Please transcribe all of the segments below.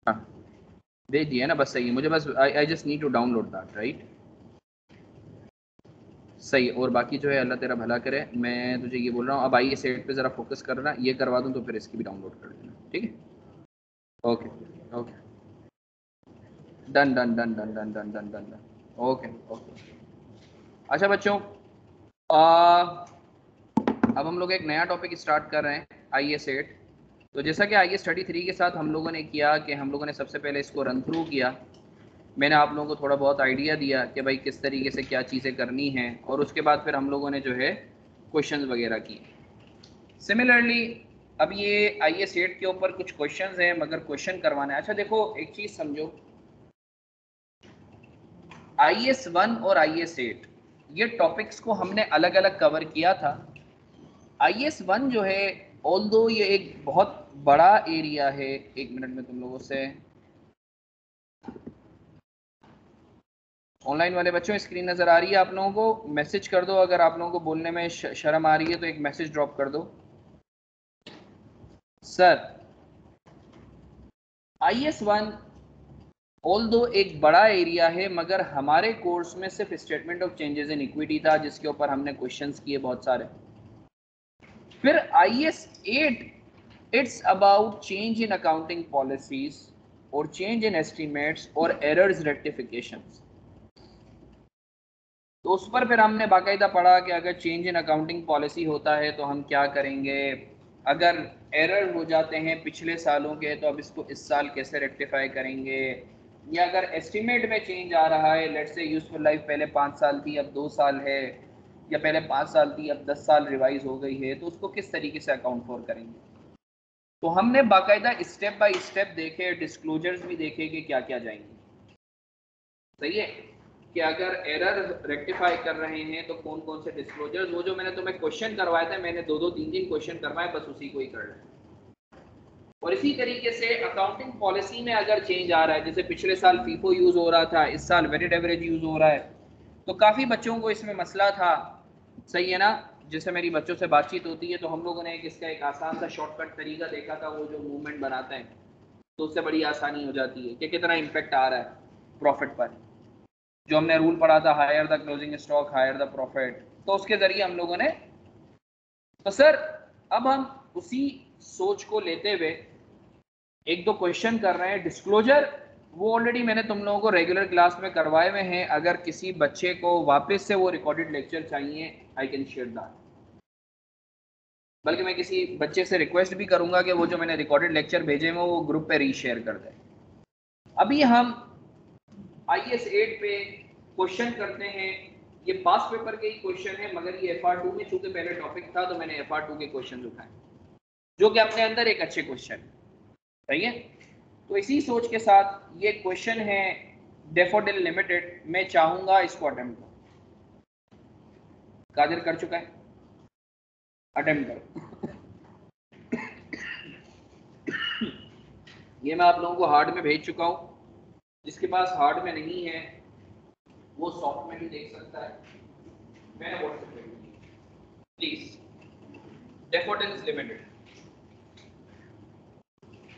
हाँ भेज दिया ना, बस सही है, मुझे बस I just need to download that, right. सही। और बाकी जो है अल्लाह तेरा भला करे, मैं तुझे ये बोल रहा हूँ अब आइए सेट पे ज़रा फोकस करना, ये करवा दूँ तो फिर इसकी भी डाउनलोड कर देना, ठीक है। Okay okay, done done done done done done done done done, okay okay. अच्छा बच्चों, अब हम लोग एक नया टॉपिक स्टार्ट कर रहे हैं, आई सेट। तो जैसा कि आई स्टडी 3 के साथ हम लोगों ने किया कि हम लोगों ने सबसे पहले इसको रन थ्रू किया, मैंने आप लोगों को थोड़ा बहुत आइडिया दिया कि भाई किस तरीके से क्या चीज़ें करनी हैं, और उसके बाद फिर हम लोगों ने जो है क्वेश्चंस वगैरह किए। सिमिलरली अब ये आई सेट के ऊपर कुछ क्वेश्चंस हैं, मगर क्वेश्चन करवाना है। अच्छा देखो एक चीज़ समझो, IS1 और IS8 ये टॉपिक्स को हमने अलग अलग कवर किया था। IS1 जो है, ऑल्दो ये एक बहुत बड़ा एरिया है, एक मिनट में तुम लोगों से, ऑनलाइन वाले बच्चों स्क्रीन नज़र आ रही है आप लोगों को? मैसेज कर दो, अगर आप लोगों को बोलने में शर्म आ रही है तो एक मैसेज ड्रॉप कर दो। सर IS1 ऑल्दो एक बड़ा एरिया है, मगर हमारे कोर्स में सिर्फ statement of changes in equity था, जिसके ऊपर हमने क्वेश्चंस किए बहुत सारे। फिर IS8 it's about change in accounting policies और चेंज इन एस्टिमेट्स और एरर्स रेक्टिफिकेशंस। तो उस पर फिर हमने बाकायदा पढ़ा कि अगर चेंज इन अकाउंटिंग पॉलिसी होता है तो हम क्या करेंगे, अगर एरर हो जाते हैं पिछले सालों के तो अब इसको इस साल कैसे रेक्टिफाई करेंगे, या अगर एस्टिमेट में चेंज आ रहा है, लेट्स से यूजफुल लाइफ पहले 5 साल थी अब 2 साल है, या पहले 5 साल थी अब 10 साल रिवाइज हो गई है, तो उसको किस तरीके से अकाउंट फॉर करेंगे। तो हमने बाकायदा स्टेप बाय स्टेप देखे, डिस्क्लोजर्स भी देखे कि क्या क्या जाएंगे। सही है कि अगर एरर रेक्टिफाई कर रहे हैं तो कौन कौन से डिस्क्लोजर्स, वो जो मैंने तुम्हें क्वेश्चन करवाए थे, मैंने 2-2 3 क्वेश्चन करवाए, बस उसी को ही कर रहे हैं। और इसी तरीके से अकाउंटिंग पॉलिसी में अगर चेंज आ रहा है, जैसे पिछले साल फीफो यूज हो रहा था, इस साल वेटेड एवरेज यूज हो रहा है, तो काफी बच्चों को इसमें मसला था। सही है ना, जैसे मेरी बच्चों से बातचीत होती है तो हम लोगों ने इसका एक आसान सा शॉर्टकट तरीका देखा था, वो जो मूवमेंट बनाते हैं, तो उससे बड़ी आसानी हो जाती है कि कितना इम्पैक्ट आ रहा है प्रॉफिट पर। जो हमने रूल पढ़ा था, higher the closing stock higher the profit, तो उसके जरिए हम लोगों ने, तो सर अब हम उसी सोच को लेते हुए एक दो क्वेश्चन कर रहे हैं। डिस्क्लोजर वो ऑलरेडी मैंने तुम लोगों को रेगुलर क्लास में करवाए हुए हैं, अगर किसी बच्चे को वापस से वो रिकॉर्डेड लेक्चर चाहिए आई कैन शेयर दैट, बल्कि मैं किसी बच्चे से रिक्वेस्ट भी करूंगा कि वो जो मैंने रिकॉर्डेड लेक्चर भेजे हैं वो ग्रुप पे रीशेयर कर दे। अभी हम IS8 पे क्वेश्चन करते हैं। ये पास पेपर के ही क्वेश्चन है, मगर ये FR2 में चूंकि पहले टॉपिक था तो मैंने FR2 के क्वेश्चन उठाए, जो कि अपने अंदर एक अच्छे क्वेश्चन। सही है, तो इसी सोच के साथ ये क्वेश्चन है डेफोडिल लिमिटेड, मैं चाहूंगा इसको अटेम्प्ट करो। कादिर कर चुका है, अटेम्प्ट करो। ये मैं आप लोगों को हार्ड में भेज चुका हूँ, जिसके पास हार्ड में नहीं है वो सॉफ्ट में भी देख सकता है, मैंने व्हाट्सएप पे प्लीज। डेफोडिल्स लिमिटेड,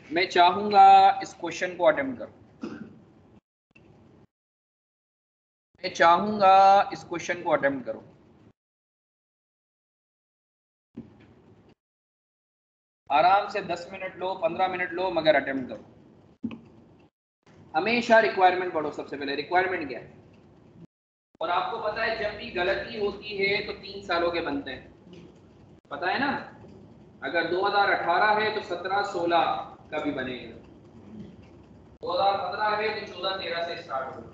मैं चाहूंगा इस क्वेश्चन को अटेम्प्ट करो, मैं चाहूंगा इस क्वेश्चन को अटेम्प्ट करो। आराम से 10 मिनट लो, 15 मिनट लो, मगर अटेम्प्ट करो। हमेशा रिक्वायरमेंट पढ़ो, सबसे पहले रिक्वायरमेंट क्या है। और आपको पता है जब भी गलती होती है तो 3 सालों के बनते हैं, पता है ना। अगर 2018 है तो 17-16 का भी बनेगा, 2015 है तो 14-13 से स्टार्ट होगा।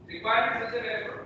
रिक्वायरमेंट सबसे पहले पढ़ो।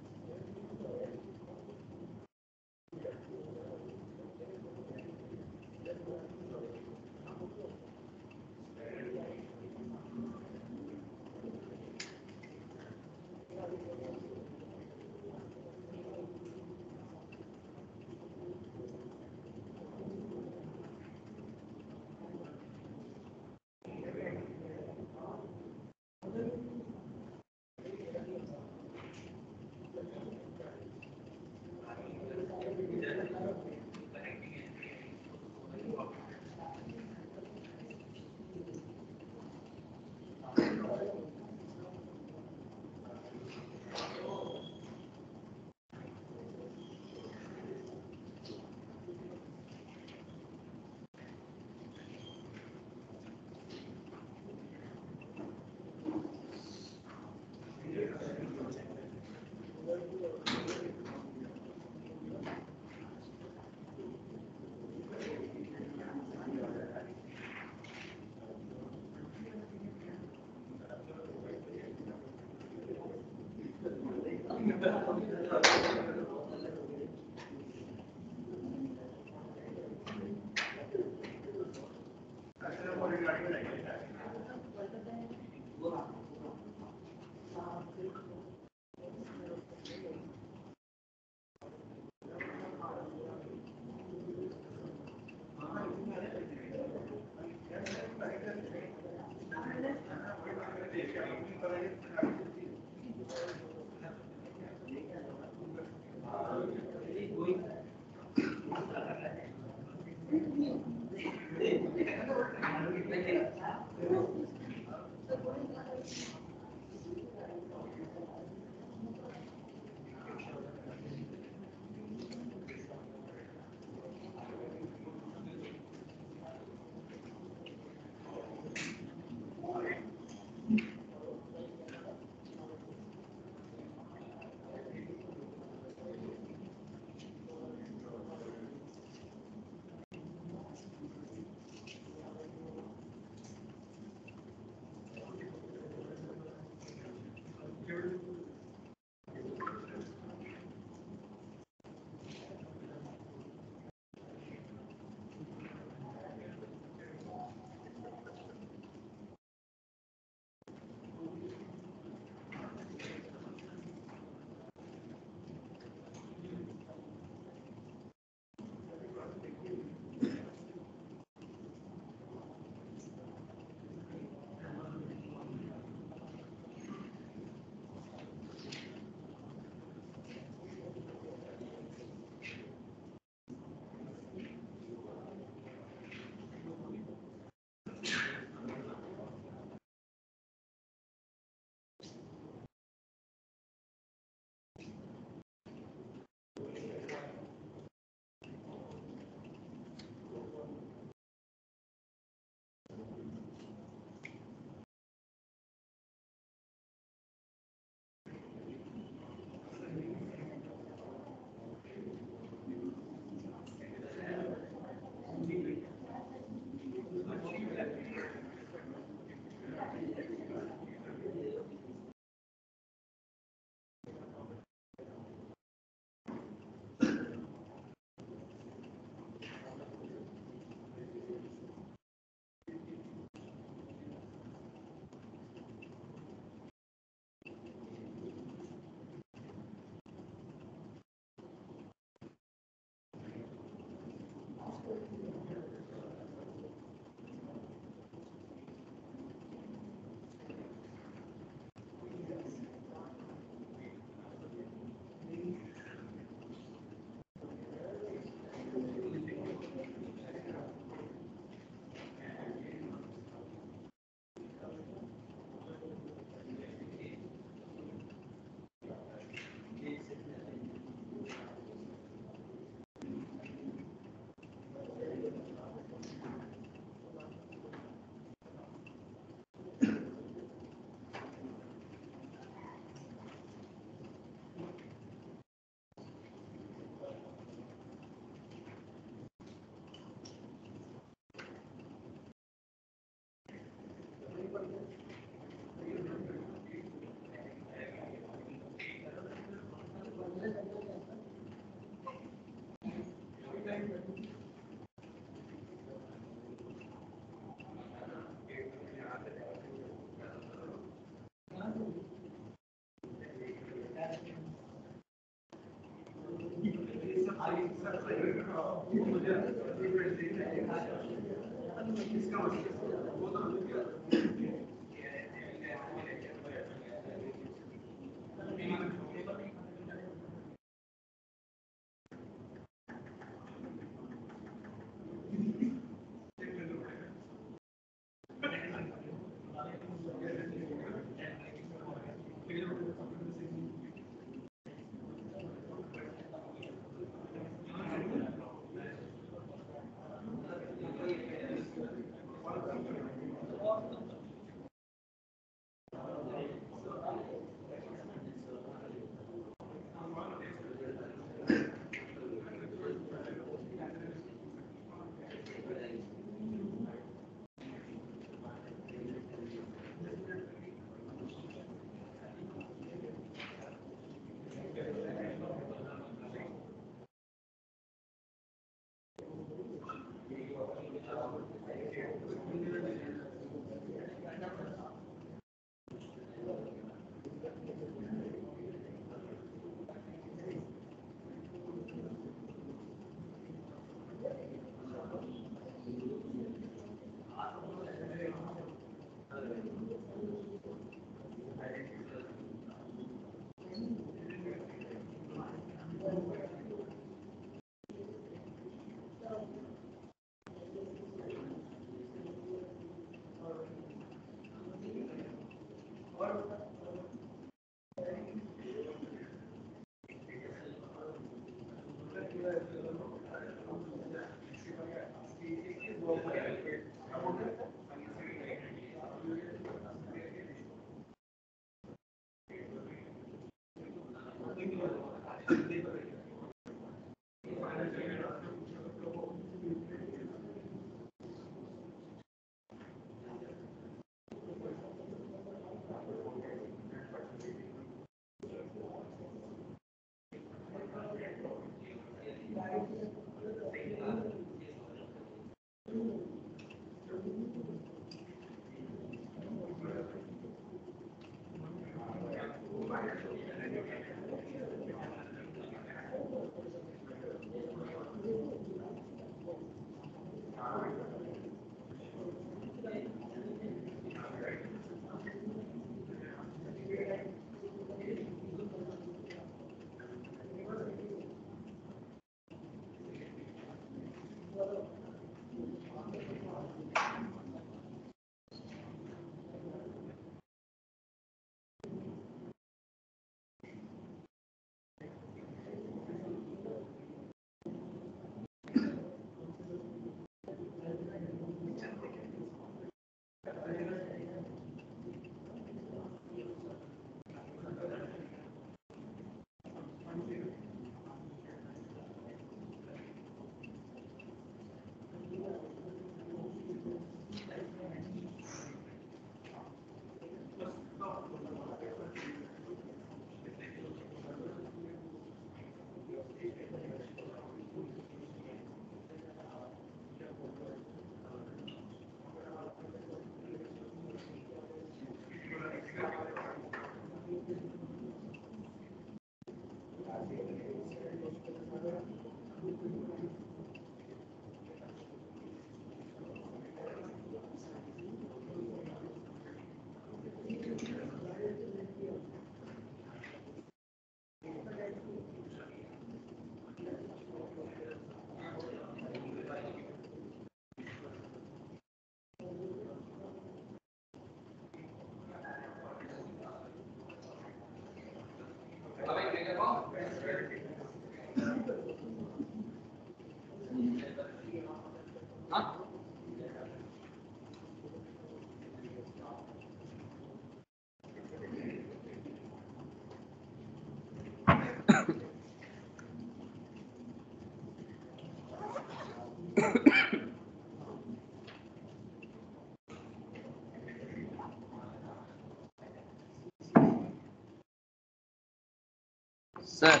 सर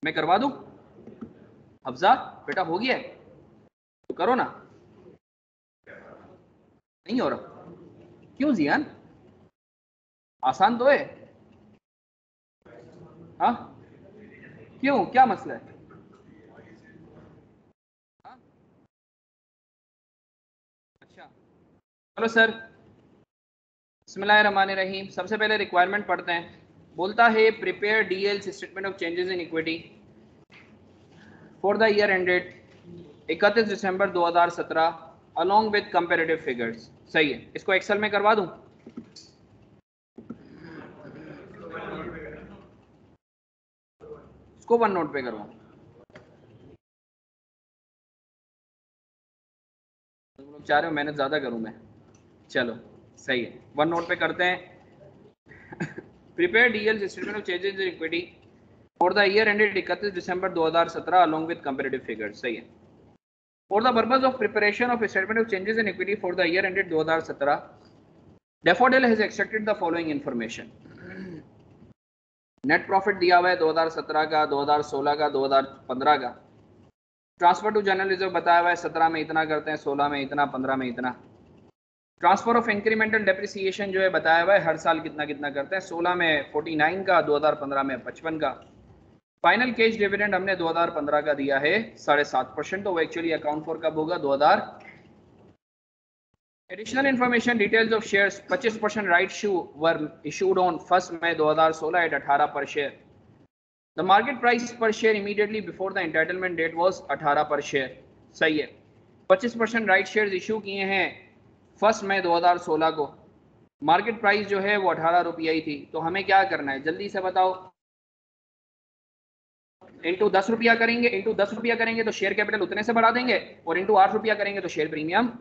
मैं करवा दूं? हफ्जा बेटा हो गया है तो करो ना। नहीं हो रहा क्यों जियान? आसान तो है। हाँ क्यों, क्या मसला है? हाँ? अच्छा चलो सर, बिस्मिल्लाहिर्रहमानिर्रहीम। सबसे पहले रिक्वायरमेंट पढ़ते हैं। बोलता है prepare DL statement of changes in equity for the year ended 31 December 2017 along with comparative figures. सही है, इसको एक्सेल में करवा दूं? इसको वन नोट पे करवाऊं? तुम लोग चाह रहे हो मेहनत ज्यादा करूं मैं? चलो सही है, वन नोट पे करते हैं। Prepare DL statement of changes in equity for the year ended 31 December 2017 along with comparative figures. सही है। For the purpose of preparation of statement of changes in equity for the year ended 2017 daffodil has extracted the following information. Net profit दिया हुआ है 2017 का, 2016 का, 2015 का। Transfer to general reserve बताया हुआ है 17 में इतना करते हैं, 16 में इतना, 15 में इतना। ट्रांसफर ऑफ इंक्रीमेंटल डेप्रिसिएशन जो है बताया हुआ है हर साल कितना कितना करते हैं, 16 में 49 का, 2015 में 55 का। फाइनल कैश डिविडेंड हमने 2015 का दिया है 7.5%, तो वो एक्चुअली अकाउंट फॉर कब होगा? 2000। Additional information details of shares 25% right issue were issued on 1 May 2016 at 18 per share. The market price per share immediately before the entitlement date was 18 per share. सही है। 25% राइट शेयर्स इशू किए हैं 1 May 2016 को। Market price जो है वो 18 रुपया ही थी। तो हमें क्या करना है, जल्दी से बताओ। इंटू 10 रुपया करेंगे, इंटू 10 रुपया करेंगे तो शेयर कैपिटल उतने से बढ़ा देंगे, और इंटू 8 रुपया करेंगे तो share premium.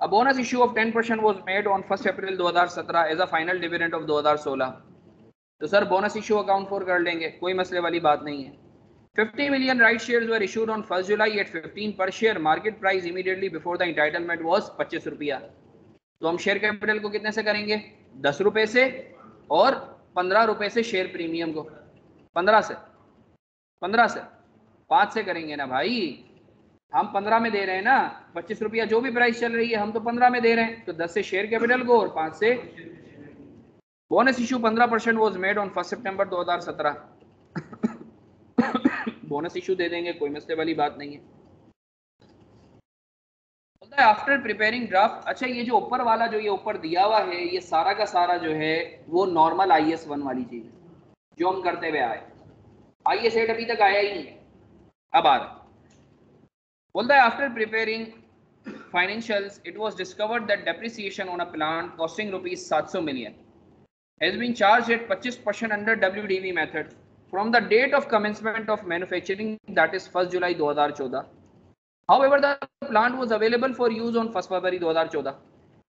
A bonus issue of 10% was made on 1 April 2017 as a final dividend of 2016। तो sir bonus issue account for कर लेंगे, कोई मसले वाली बात नहीं है। 50 million right shares were issued on 1 July at 15 per share। Market price immediately before the entitlement was 25 रुपया। तो हम शेयर कैपिटल को कितने से करेंगे, 10 रुपए से, और 15 रुपए से शेयर प्रीमियम को, 15 से 5 से करेंगे ना भाई। हम 15 में दे रहे हैं ना, 25 रुपया जो भी प्राइस चल रही है हम तो 15 में दे रहे हैं। तो 10 से शेयर कैपिटल को और 5 से bonus issue. 15% was made on 1 September 2017। Bonus issue दे देंगे, कोई मसले वाली बात नहीं है। After preparing draft. अच्छा, ये जो ऊपर वाला जो ये ऊपर दिया हुआ है, ये सारा का सारा जो है वो नॉर्मल IS 1 वाली चीज है जो हम करते हुए आए। IS 8 अभी तक आया ही नहीं है, अब आ रहा। बोलता है after preparing financials it was discovered that depreciation on a plant costing rupees 700 million has been charged at 25% under WDV method from the date of commencement of manufacturing, that is 1 July 2014। however the plant was available for use on 1 February 2014।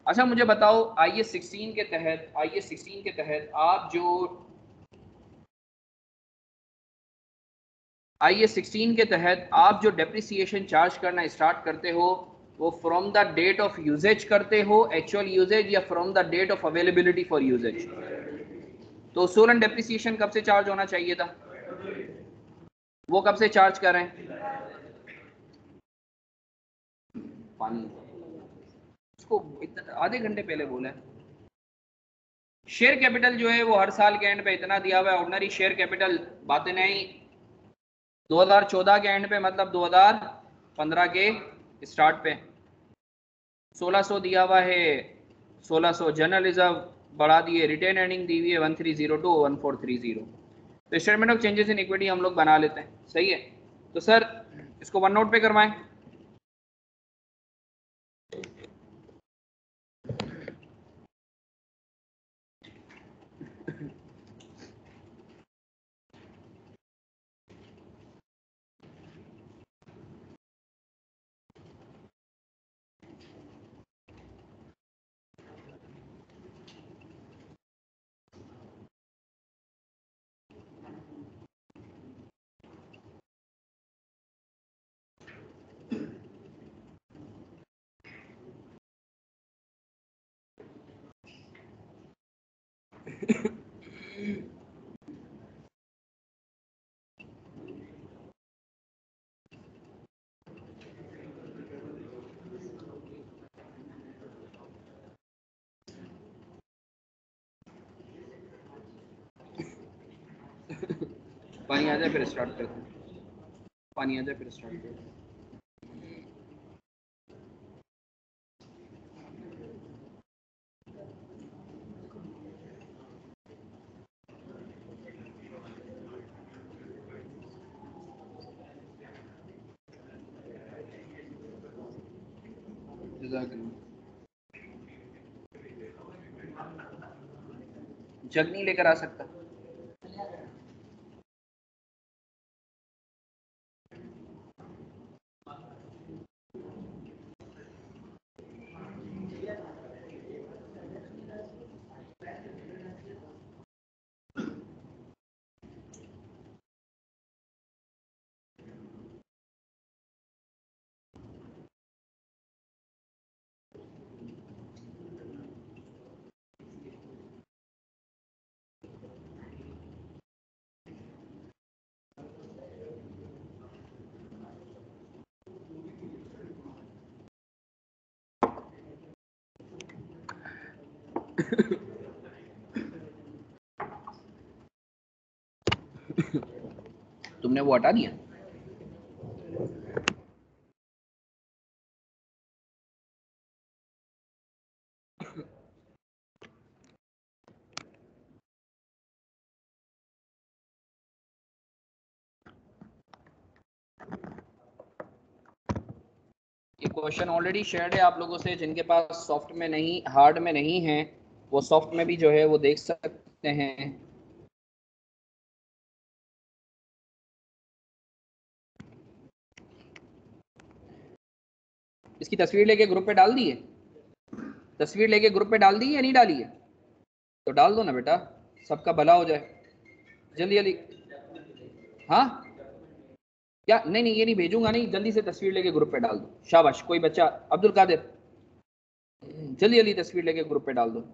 अच्छा मुझे बताओ, IS 16 के तहत आप जो IS 16 के तहत आप जो डेप्रिसिएशन चार्ज करना स्टार्ट करते हो वो from the date of usage करते हो, एक्चुअल यूजेज, या from the date of availability for usage. तो उसूलन डेप्रिसिएशन कब से चार्ज होना चाहिए था, वो कब से चार्ज करें? पानी इसको आधे घंटे पहले बोला है। शेयर कैपिटल जो है वो हर साल के एंड पे इतना दिया हुआ है। ऑर्डिनरी शेयर कैपिटल बातें नहीं, 2014 के एंड पे मतलब 2015 के स्टार्ट पे 1600 दिया हुआ है। 1600 जनरल रिजर्व बढ़ा दिए, रिटेन अर्निंग दी हुई है 1302 1430। तो statement of changes in equity हम लोग बना लेते हैं, सही है। तो सर इसको वन नोट पे करवाएं। पानी आ जाए फिर स्टार्ट करते हैं, पानी आ जाए फिर स्टार्ट करते हैं। जग नहीं लेकर आ सकता। तुमने वो हटा दिया। ये क्वेश्चन ऑलरेडी शेयर्ड है आप लोगों से, जिनके पास सॉफ्ट में नहीं, हार्ड में नहीं है, वो सॉफ्ट में भी जो है वो देख सकते हैं। इसकी तस्वीर लेके ग्रुप पे डाल दी है? तस्वीर लेके ग्रुप पे डाल दी है या नहीं डाली है? तो डाल दो ना बेटा, सबका भला हो जाए। जल्दी जल्दी। हाँ, क्या? नहीं नहीं, ये नहीं भेजूंगा, नहीं, जल्दी से तस्वीर लेके ग्रुप पे डाल दो। शाबाश, कोई बच्चा, अब्दुल कादिर, जल्दी जल्दी तस्वीर लेके ग्रुप पे डाल दो।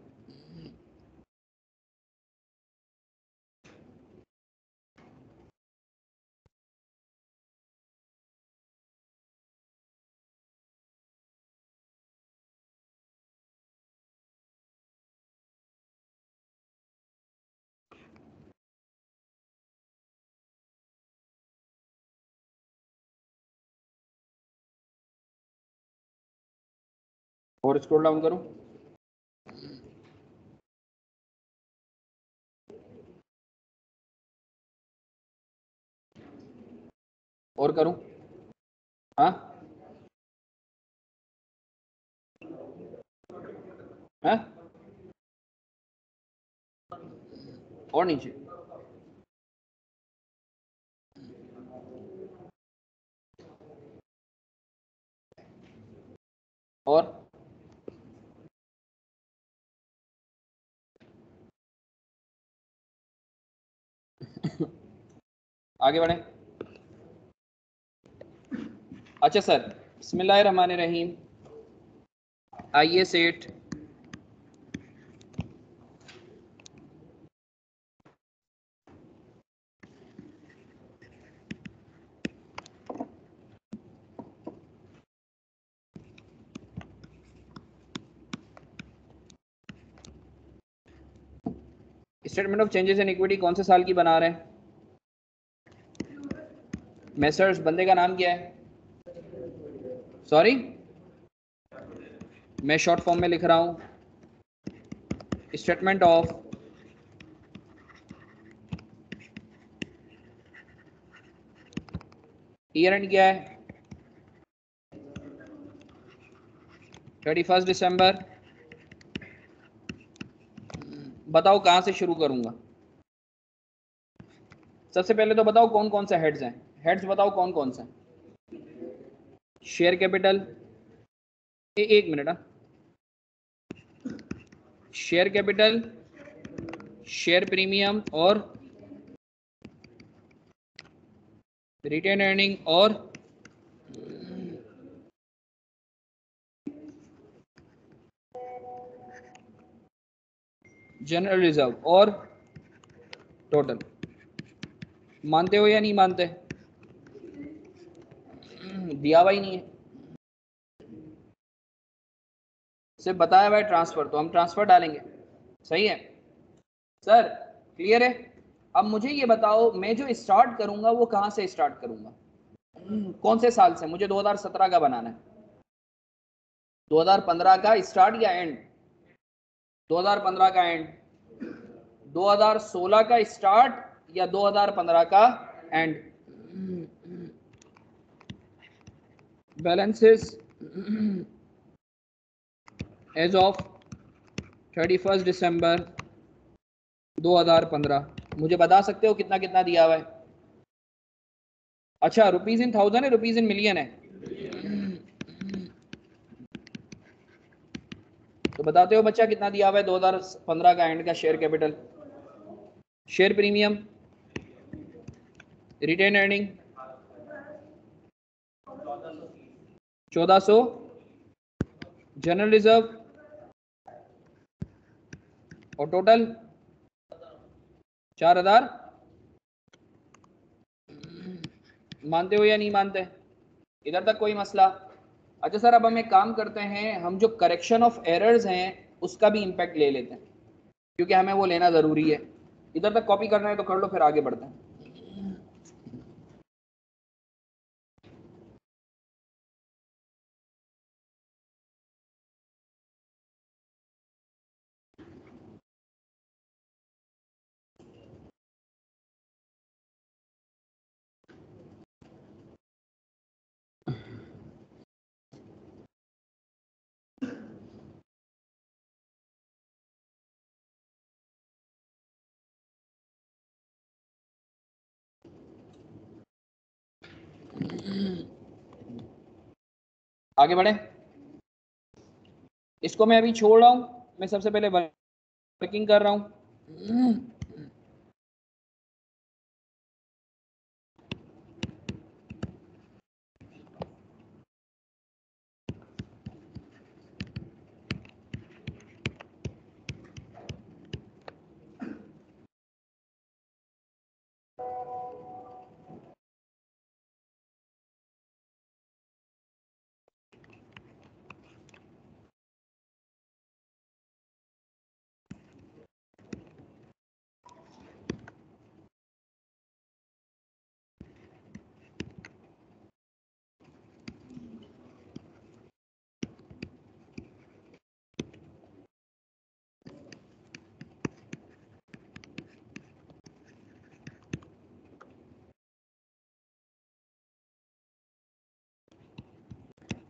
और स्क्रॉल डाउन करो। और करूं? हाँ हाँ, और नीचे। और आगे बढ़े। अच्छा सर, बिस्मिल्लाहिर्रहमानिर्रहीम। आइए सेठ। Statement of changes in equity कौन से साल की बना रहे हैं? मेसर्स, बंदे का नाम क्या है? सॉरी, मैं शॉर्ट फॉर्म में लिख रहा हूं। स्टेटमेंट ऑफ ईयर एंड क्या है? 31 दिसंबर। बताओ कहां से शुरू करूंगा? सबसे पहले तो बताओ कौन कौन से हेड्स हैं। हेड्स बताओ कौन कौन से। शेयर कैपिटल, एक minute. Share capital, share premium और रिटेन अर्निंग और जनरल रिजर्व और टोटल। मानते हो या नहीं मानते? दिया हुआ ही नहीं है, सिर्फ बताया हुआ है ट्रांसफर, तो हम ट्रांसफर डालेंगे। सही है सर, क्लियर है। अब मुझे ये बताओ, मैं जो स्टार्ट करूंगा वो कहां से स्टार्ट करूंगा? कौन से साल से? मुझे 2017 का बनाना है। 2015 का स्टार्ट या एंड? 2015 का एंड? 2016 का स्टार्ट या 2015 का and? Balances as of 31 December 2015, मुझे बता सकते हो कितना कितना दिया हुआ है? अच्छा, रुपीज इन थाउजेंड है, रुपीज इन मिलियन है? तो बताते हो बच्चा कितना दिया हुआ है 2015 का एंड का share capital, share premium, retained earning? 1400, general reserve और टोटल 4000। मानते हो या नहीं मानते? इधर तक कोई मसला? अच्छा सर, अब हम एक काम करते हैं, हम जो करेक्शन ऑफ एरर्स हैं उसका भी इम्पैक्ट ले लेते हैं, क्योंकि हमें वो लेना ज़रूरी है। इधर तक कॉपी करना है तो कर लो, फिर आगे बढ़ते हैं। आगे बढ़े। इसको मैं अभी छोड़ रहा हूं, मैं सबसे पहले वर्किंग कर रहा हूं।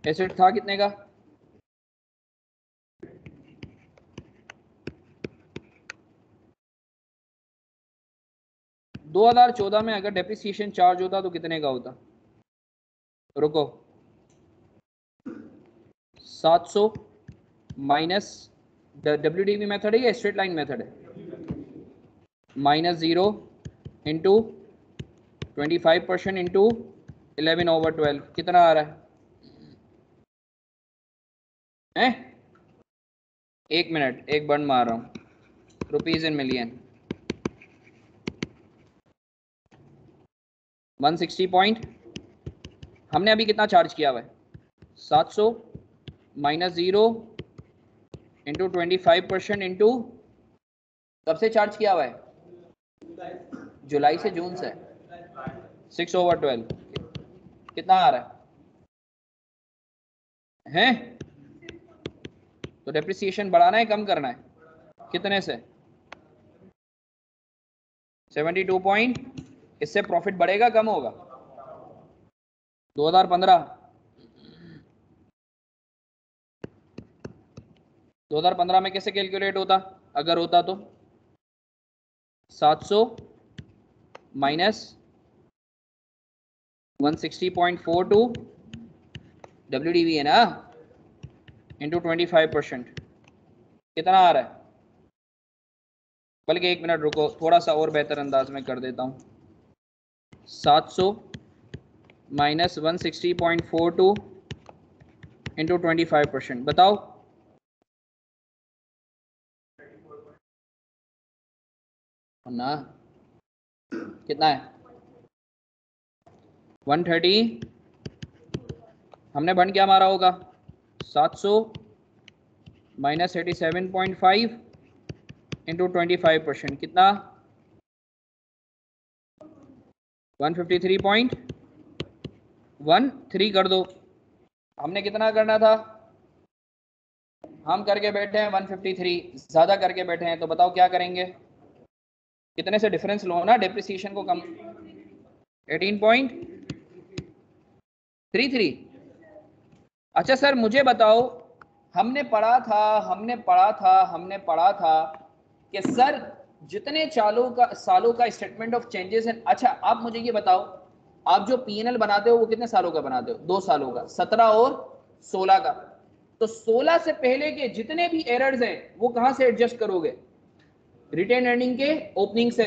एसेट था कितने का? 2014 में अगर डेप्रिसिएशन चार्ज होता तो कितने का होता? रुको, 700 माइनस WDV मेथड है या स्ट्रेट लाइन मेथड है? -0 इंटू 25% इंटू 11/12 कितना आ रहा है? एक मिनट, एक बंड मार रहा हूँ। Rupees in million 160 point. हमने अभी कितना चार्ज किया हुआ है? 700 -0 इंटू 25% इंटू कब से चार्ज किया हुआ है? जुलाई से जून से। 6/12 कितना आ रहा है? तो डेप्रिसिएशन बढ़ाना है कम करना है? कितने से? 72 पॉइंट। इससे प्रॉफिट बढ़ेगा कम होगा? 2015 में कैसे कैलकुलेट होता अगर होता तो? 700 माइनस 160.42 WDV है ना, इंटू 25%। कितना आ रहा है? बल्कि एक मिनट रुको, थोड़ा सा और बेहतर अंदाज में कर देता हूँ। 700 माइनस 160.42 इंटू 25%, बताओ ना कितना है? 130। हमने बंड क्या मारा होगा? 700 माइनस 87.5 इंटू 25% कितना? 153.13 कर दो। हमने कितना करना था? हम करके बैठे हैं 153, ज्यादा करके बैठे हैं, तो बताओ क्या करेंगे? कितने से डिफरेंस लो ना डेप्रिसिएशन को कम? 18.33। अच्छा सर मुझे बताओ, हमने पढ़ा था कि सर जितने सालों का स्टेटमेंट ऑफ चेंजेस है। अच्छा आप मुझे ये बताओ, आप जो पीएनएल बनाते हो वो कितने सालों का बनाते हो? 2 सालों का, 17 और 16 का। तो 16 से पहले के जितने भी एरर्स हैं वो कहां से एडजस्ट करोगे? रिटेन अर्निंग के ओपनिंग से।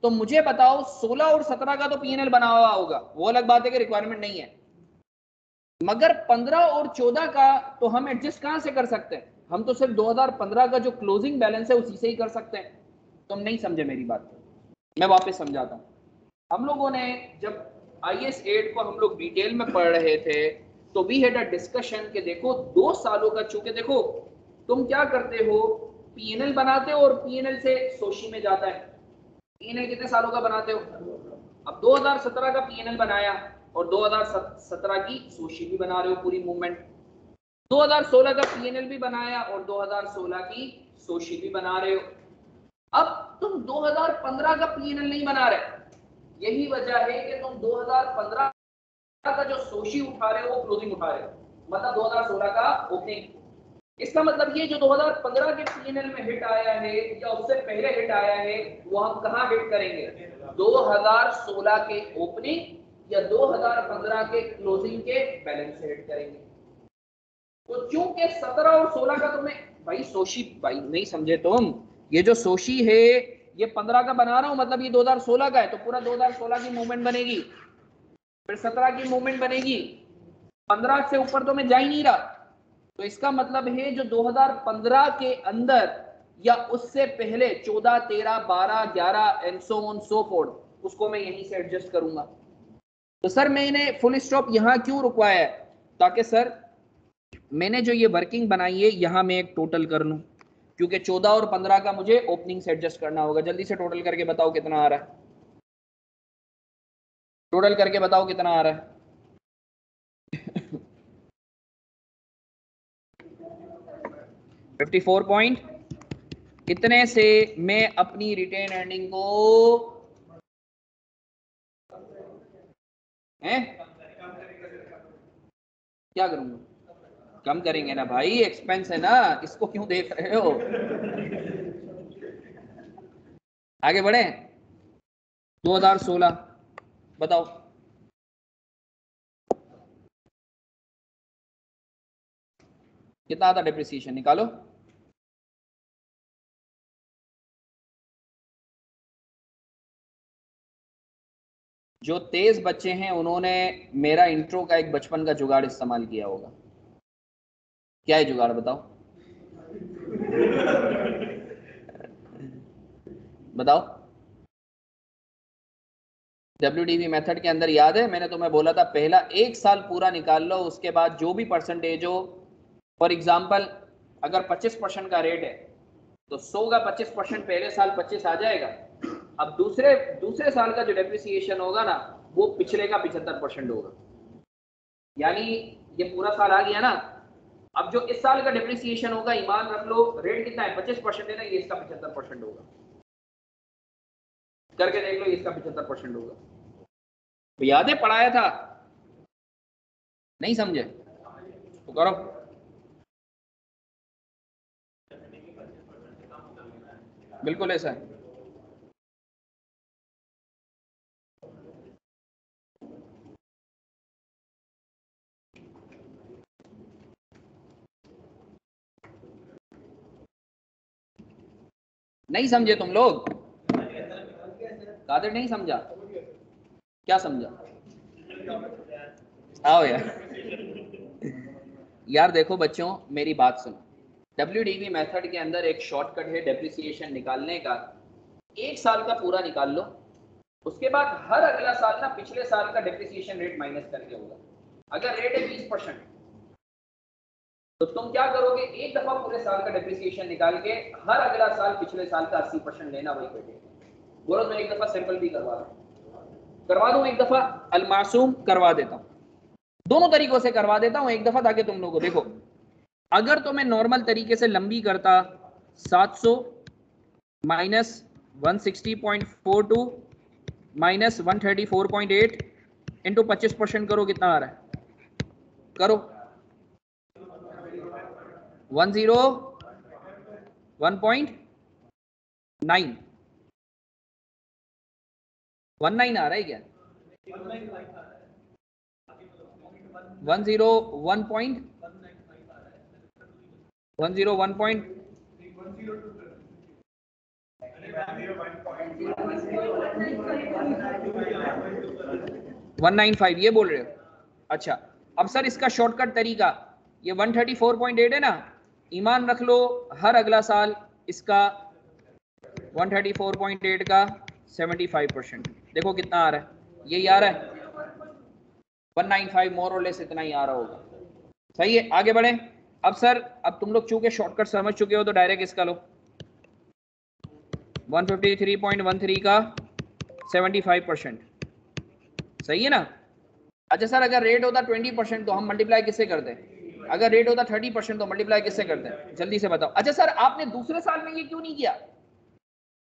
तो मुझे बताओ 16 और 17 का तो पीएनएल बना हुआ होगा, वो अलग बात है कि रिक्वायरमेंट नहीं है, मगर 15 और 14 का तो हम एडजस्ट कहां से कर सकते हैं? हम तो सिर्फ 2015 का जो क्लोजिंग बैलेंस है उसी से ही कर सकते हैं। तुम नहीं समझे मेरी बात, मैं वापस समझाता हूं। हम लोगों ने जब IAS 8 को हम लोग डिटेल में पढ़ रहे थे तो वी हैड अ डिस्कशन कि देखो 2 सालों का, चूंकि देखो तुम क्या करते हो, पीएनएल बनाते हो और पीएनएल से सोशी में जाता है। पीएनएल कितने सालों का बनाते हो? अब 2017 का पीएनएल बनाया और 2017 की सोशी भी बना रहे हो पूरी मूवमेंट। 2016 का पीएनएल भी बनाया और 2016 की सोशी भी बना रहे हो। अब तुम 2015 का पीएनएल नहीं बना रहे, यही वजह है कि तुम 2015 का जो सोशी उठा रहे हो वो क्लोजिंग उठा रहे हो, मतलब 2016 का ओपनिंग। इसका मतलब ये जो 2015 के पीएनएल में हिट आया है या उससे पहले हिट आया है वो हम कहां हिट करेंगे? 2016 के ओपनिंग या 2015 के क्लोजिंग के बैलेंस से ऐड करेंगे। तो चूंकि 17 और 16 का तुम्हें भाई सोशी भाई नहीं समझे तुम, ये जो सोशी है ये 15 का बना रहा हूं, मतलब ये 2016 का है, तो पूरा 2016 की मूवमेंट बनेगी, फिर 17 की मूवमेंट बनेगी, 15 से ऊपर तो मैं जा ही नहीं रहा। तो इसका मतलब है जो 2015 के अंदर या उससे पहले 14, 13, 12, 11 and so on so fourth उसको मैं यहीं से एडजस्ट करूंगा। तो सर मैंने फुल स्टॉप यहां क्यों रुकवाया है, ताकि सर मैंने जो ये वर्किंग बनाई है यहां मैं एक टोटल कर लूं, क्योंकि 14 और 15 का मुझे ओपनिंग से एडजस्ट करना होगा। जल्दी से टोटल करके बताओ कितना आ रहा है, टोटल करके बताओ कितना आ रहा है। 54 पॉइंट इतने से मैं अपनी रिटेन अर्निंग को क्या करूंगा, कम करेंगे ना भाई, एक्सपेंस है ना, इसको क्यों देख रहे हो। आगे बढ़े। 2016 बताओ कितना आता डिप्रिसिएशन, निकालो। जो तेज बच्चे हैं उन्होंने मेरा इंट्रो का एक बचपन का जुगाड़ इस्तेमाल किया होगा। क्या है जुगाड़ बताओ, बताओ। WDV मेथड के अंदर याद है मैंने तुम्हें बोला था पहला 1 साल पूरा निकाल लो, उसके बाद जो भी परसेंटेज हो, फॉर एग्जाम्पल अगर 25% का रेट है तो 100 का 25% पहले साल 25 आ जाएगा। अब दूसरे दूसरे साल का जो डेप्रिसिएशन होगा ना वो पिछले का 75% होगा, यानी ये पूरा साल आ गया ना। अब जो इस साल का डेप्रिसिएशन होगा, ईमान रख लो रेट कितना है 25% है ना, ये इसका 75% होगा। करके देख लो, इसका 75% होगा। तो याद है पढ़ाया था, नहीं समझे तो करो। बिल्कुल ऐसा है। नहीं समझे तुम लोग, कादिर नहीं समझा, क्या समझा, आओ यार। यार देखो बच्चों मेरी बात सुनो, WDV मेथड के अंदर एक शॉर्टकट है डेप्रिसिएशन निकालने का। 1 साल का पूरा निकाल लो, उसके बाद हर अगला साल ना पिछले साल का डेप्रिसिएशन रेट माइनस करके होगा। अगर रेट है 20% तो तुम क्या करोगे, एक दफा पूरे साल का डेप्रिसिएशन निकाल के हर अगला साल पिछले साल का 80% लेना, वही बैठे। बोलो मैं एक दफा सैंपल भी करवा दूं एक दफा अलमासूम करवा देता हूं, दोनों तरीकों से करवा देता हूं एक दफा, ताकि तुम लोगों को देखो। अगर तो मैं नॉर्मल तरीके से लंबी करता 700 माइनस 160.42 माइनस 134.8 इंटू 25% करो, कितना आ रहा है करो। 101.9 19 आ रहा है क्या, 195 ये बोल रहे हो। अच्छा अब सर इसका शॉर्टकट तरीका, ये 134.8 है ना, ईमान रख लो हर अगला साल इसका 134.8 का 75%, देखो कितना आ रहा है, यही आ रहा है 195 मोर और लेस, इतना ही आ रहा होगा। सही है, आगे बढ़े। अब सर अब तुम लोग चूंकि शॉर्टकट समझ चुके हो तो डायरेक्ट इसका लो 153.13 का 75%, सही है ना। अच्छा सर अगर रेट होता 20% तो हम मल्टीप्लाई किससे करते हैं, अगर रेट होता 30% तो मल्टीप्लाई किससे करते हैं, जल्दी से बताओ। अच्छा सर आपने दूसरे साल में ये क्यों नहीं किया,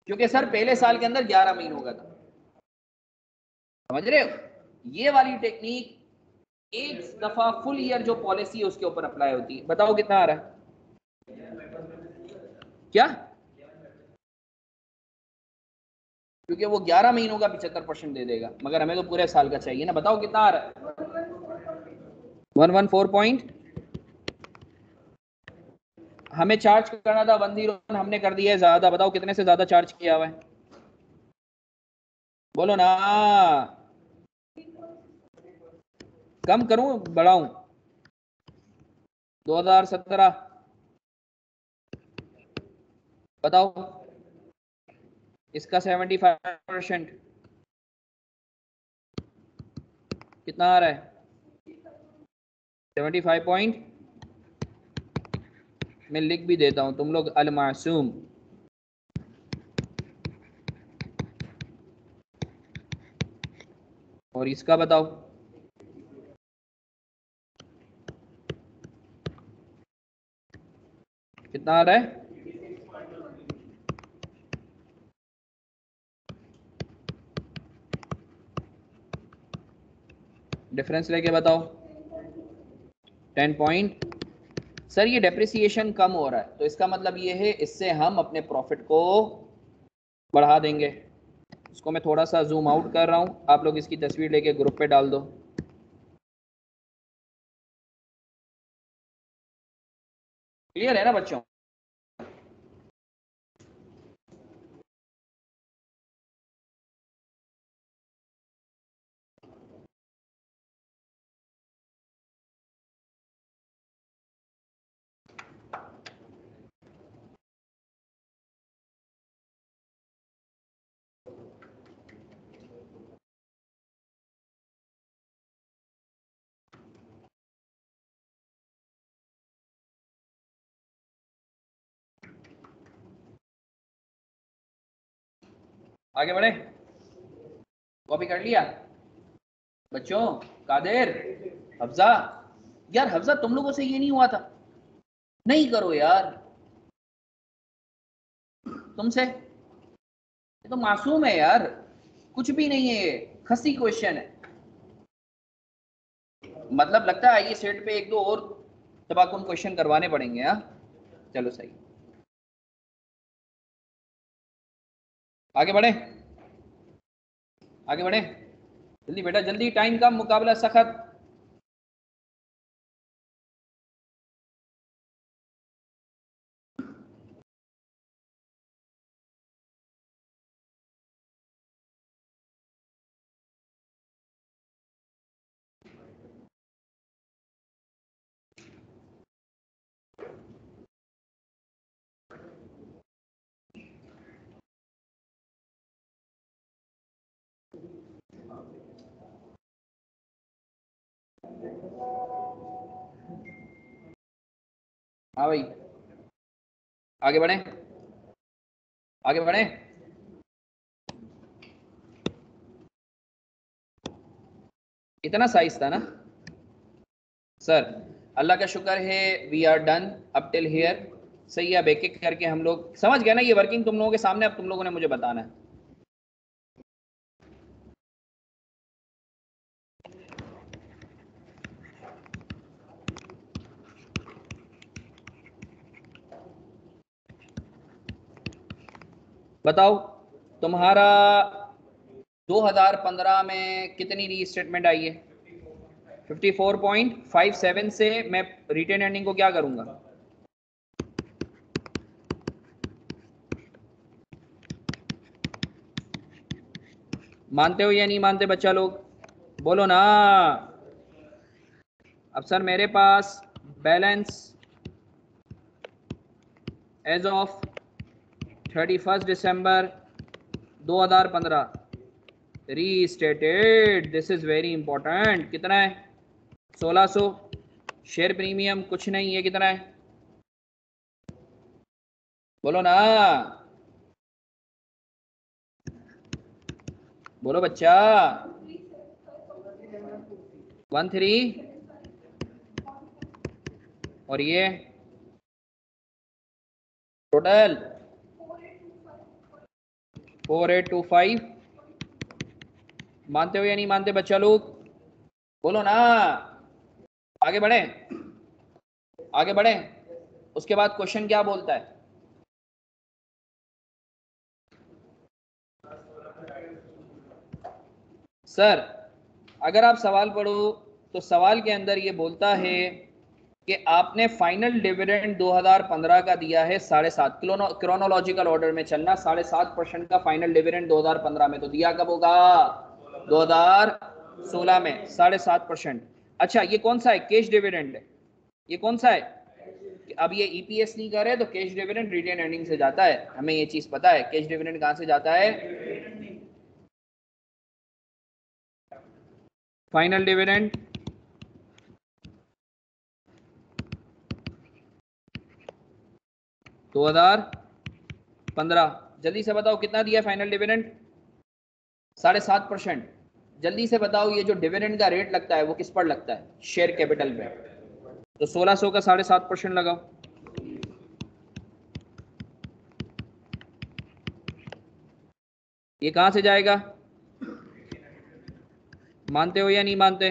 क्योंकि सर पहले साल के अंदर 11 महीनों का था, समझ रहे हो। ये वाली टेक्निक एक दफा फुल ईयर जो पॉलिसी है उसके ऊपर अप्लाई होती है। बताओ कितना आ रहा है, क्या क्योंकि वो 11 महीनों का 75% दे देगा, मगर हमें तो पूरे साल का चाहिए ना। बताओ कितना आ रहा है? 114 पॉइंट हमें चार्ज करना था 101, हमने कर दिया है ज्यादा। बताओ कितने से ज्यादा चार्ज किया हुआ है? बोलो ना। कम करूं बढ़ाऊं? 2017 बताओ। इसका 75% कितना आ रहा है? 75 पॉइंट मैं लिख भी देता हूं, तुम लोग अल मासूम। और इसका बताओ। कितना आ रहा है? डिफरेंस लेके बताओ। 10 पॉइंट। सर ये डेप्रिसिएशन कम हो रहा है, तो इसका मतलब ये है इससे हम अपने प्रॉफिट को बढ़ा देंगे। इसको मैं थोड़ा सा जूम आउट कर रहा हूं, आप लोग इसकी तस्वीर लेके ग्रुप पे डाल दो। क्लियर है ना बच्चों? आगे बढ़े? कॉपी कर लिया बच्चों? कादिर, हफ्जा, यार हफ्जा तुम लोगों से ये नहीं हुआ था? नहीं करो यार तुमसे, ये तो मासूम है यार, कुछ भी नहीं है ये, खसी क्वेश्चन है। मतलब लगता है ये सेट पे एक दो और तबाकुन क्वेश्चन करवाने पड़ेंगे। हाँ चलो सही, आगे बढ़े, आगे बढ़े, जल्दी बेटा जल्दी, टाइम कम, मुकाबला सख्त। हाँ भाई, आगे बढ़े, आगे बढ़े। इतना साइज था ना सर? अल्लाह का शुक्र है we are done up till here. सही है, अब एक एक करके हम लोग समझ गए ना ये वर्किंग तुम लोगों के सामने, अब तुम लोगों ने मुझे बताना है। बताओ तुम्हारा 2015 में कितनी री स्टेटमेंट आई है? 54.57 से मैं रिटेन अर्निंग को क्या करूंगा? मानते हो या नहीं मानते बच्चा लोग? बोलो ना। अब सर मेरे पास balance as of 31 December 2015 restated, this is very important. कितना है? 1600। शेयर प्रीमियम कुछ नहीं है, कितना है? बोलो ना, बोलो बच्चा। 13। और ये टोटल 4825। मानते हो या नहीं मानते बच्चा लोग? बोलो ना। आगे बढ़े, आगे बढ़े। उसके बाद क्वेश्चन क्या बोलता है? सर अगर आप सवाल पढ़ो तो सवाल के अंदर ये बोलता है कि आपने फाइनल डिविडेंड 2015 का दिया है 7.5, क्रोनोलॉजिकल ऑर्डर में चलना, 7.5% का फाइनल डिविडेंड 2015 में, तो दिया कब होगा? 2016 में 7.5%। अच्छा ये कौन सा है? कैश डिविडेंड है। ये कौन सा है? अब ये ईपीएस नहीं कर रहे तो कैश डिविडेंड रिटेन अर्निंग से जाता है, हमें ये चीज पता है। कैश डिविडेंड कहां से जाता है? Final dividend 2015। जल्दी से बताओ कितना दिया फाइनल डिविडेंड? 7.5%। जल्दी से बताओ ये जो डिविडेंड का रेट लगता है वो किस पर लगता है? शेयर कैपिटल पे। तो 1600 का 7.5% लगाओ। ये कहां से जाएगा? मानते हो या नहीं मानते?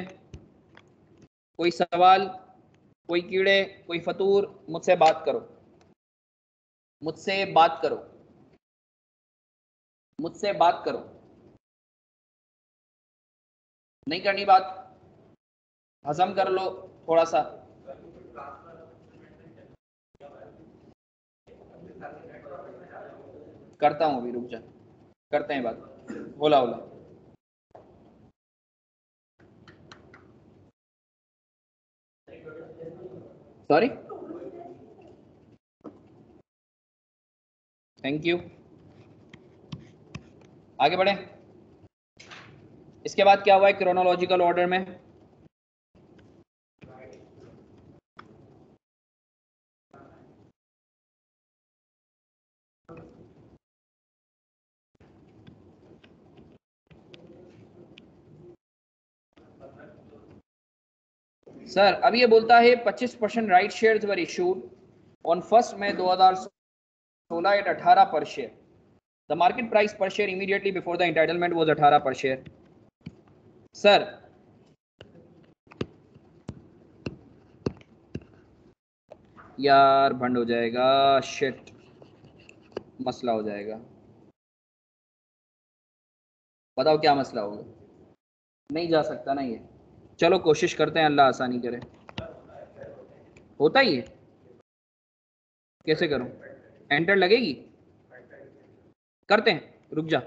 कोई सवाल, कोई कीड़े, कोई फतूर? मुझसे बात करो, मुझसे बात करो, मुझसे बात करो। नहीं करनी बात? हजम कर लो थोड़ा सा। करता हूं अभी, रुक जा, करते हैं बात। होला होला। Sorry, thank you. आगे बढ़े। इसके बाद क्या हुआ है क्रोनोलॉजिकल ऑर्डर में? सर अब ये बोलता है 25% right shares were issued on 1 May 2016 at 18 per share. The market price per share immediately before the entitlement was 18 per share. Sir यार भंड हो जाएगा, शिट, मसला हो जाएगा। बताओ क्या मसला होगा? नहीं जा सकता ना ये। चलो कोशिश करते हैं, अल्लाह आसानी करे। होता ही है। कैसे करूं? एंटर लगेगी? करते हैं, रुक जा,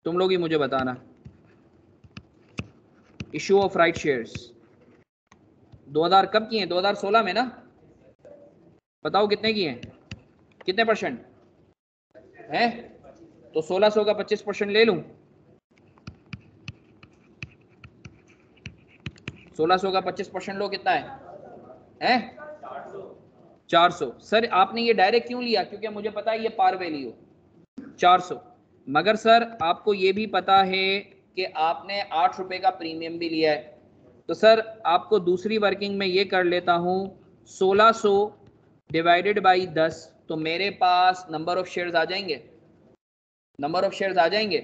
तुम लोग ही मुझे बताना। इशू ऑफ राइट शेयर्स 2000 कब किए? 2016 में ना? बताओ कितने किए? कितने परसेंट है? तो 1600 का 25% ले लूं? 1600 का 25% लो, कितना है? 400। सर आपने ये डायरेक्ट क्यों लिया? क्योंकि मुझे पता है ये पार वैल्यू 400। मगर सर आपको ये भी पता है कि आपने 8 रुपए का प्रीमियम भी लिया है। तो सर आपको दूसरी वर्किंग में ये कर लेता हूँ, 1600 डिवाइडेड बाई 10, तो मेरे पास नंबर ऑफ शेयर्स आ जाएंगे, नंबर ऑफ शेयर्स आ जाएंगे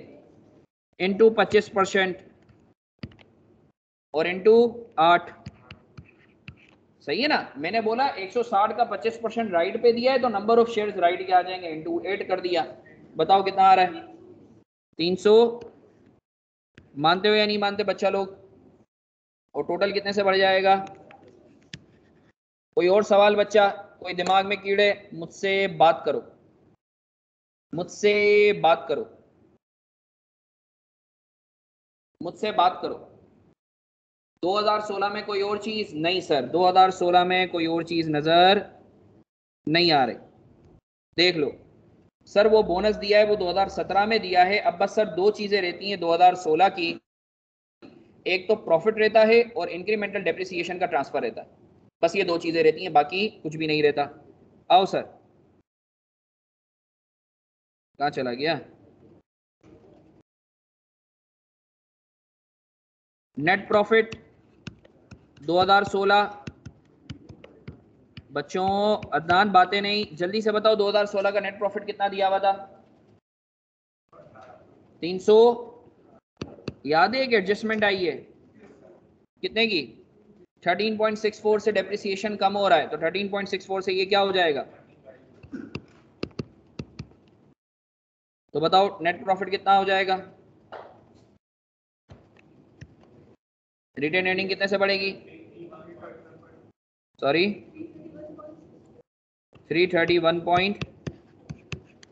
इंटू 25% और इंटू 8। सही है ना? मैंने बोला 160 का 25% राइट पे दिया है तो नंबर ऑफ शेयर्स राइट के आ जाएंगे, इंटू 8 कर दिया। बताओ कितना आ रहा है? 300। मानते हो या नहीं मानते बच्चा लोग? और टोटल कितने से बढ़ जाएगा? कोई और सवाल बच्चा? कोई दिमाग में कीड़े? मुझसे बात करो, मुझसे बात करो, मुझसे बात करो। 2016 में कोई और चीज नहीं सर, 2016 में कोई और चीज नजर नहीं आ रही। देख लो सर, वो बोनस दिया है वो 2017 में दिया है। अब बस सर दो चीजें रहती हैं 2016 की, एक तो प्रॉफिट रहता है और इंक्रीमेंटल डेप्रिसिएशन का ट्रांसफर रहता है। बस ये दो चीजें रहती हैं, बाकी कुछ भी नहीं रहता। आओ सर। कहाँ चला गया? Net profit 2016। बच्चों अदनान बातें नहीं, जल्दी से बताओ 2016 का नेट प्रॉफिट कितना दिया हुआ था? 300। याद है एक एडजस्टमेंट आई है कितने की? 13.64 से डेप्रिसिएशन कम हो रहा है, तो 13.64 से ये क्या हो जाएगा? तो बताओ नेट प्रॉफिट कितना हो जाएगा? रिटेन अर्निंग कितने से बढ़ेगी? Sorry 331 point.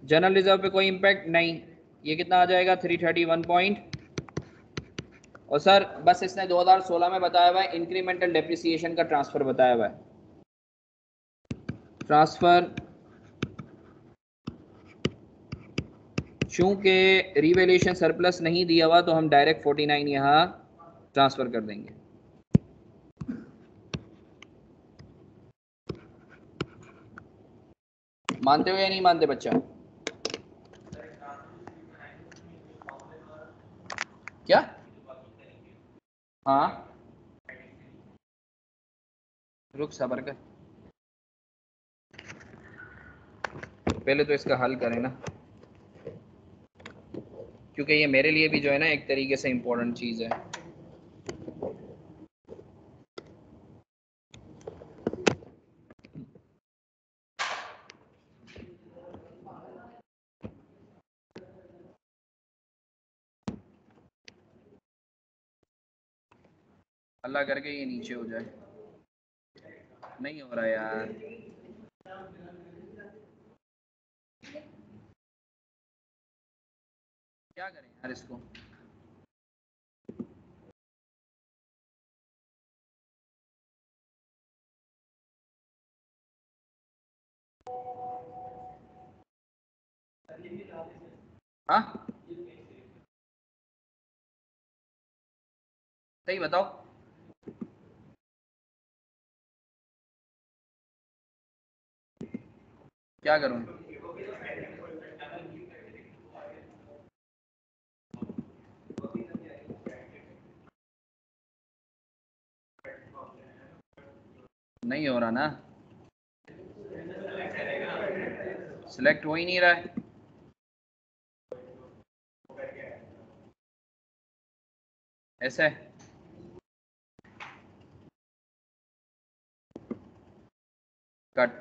जनरल रिजर्व पे कोई इम्पैक्ट नहीं, ये कितना आ जाएगा 331 पॉइंट। और सर बस इसने 2016 में बताया हुआ है इंक्रीमेंटल डेप्रिसिएशन का ट्रांसफर बताया हुआ है, ट्रांसफर चूंकि रिवैल्यूएशन सरप्लस नहीं दिया हुआ तो हम डायरेक्ट 49 यहाँ ट्रांसफर कर देंगे। मानते हो या नहीं मानते बच्चा? क्या? हाँ रुक सबर कर, पहले तो इसका हल करें ना, क्योंकि ये मेरे लिए भी जो है ना एक तरीके से इम्पोर्टेंट चीज़ है। अल्लाह करके ये नीचे हो जाए, नहीं हो रहा यार। क्या करें यार इसको? हाँ सही बताओ, क्या करूँ? नहीं हो रहा ना, सिलेक्ट हो ही नहीं रहा है। ऐसे कट,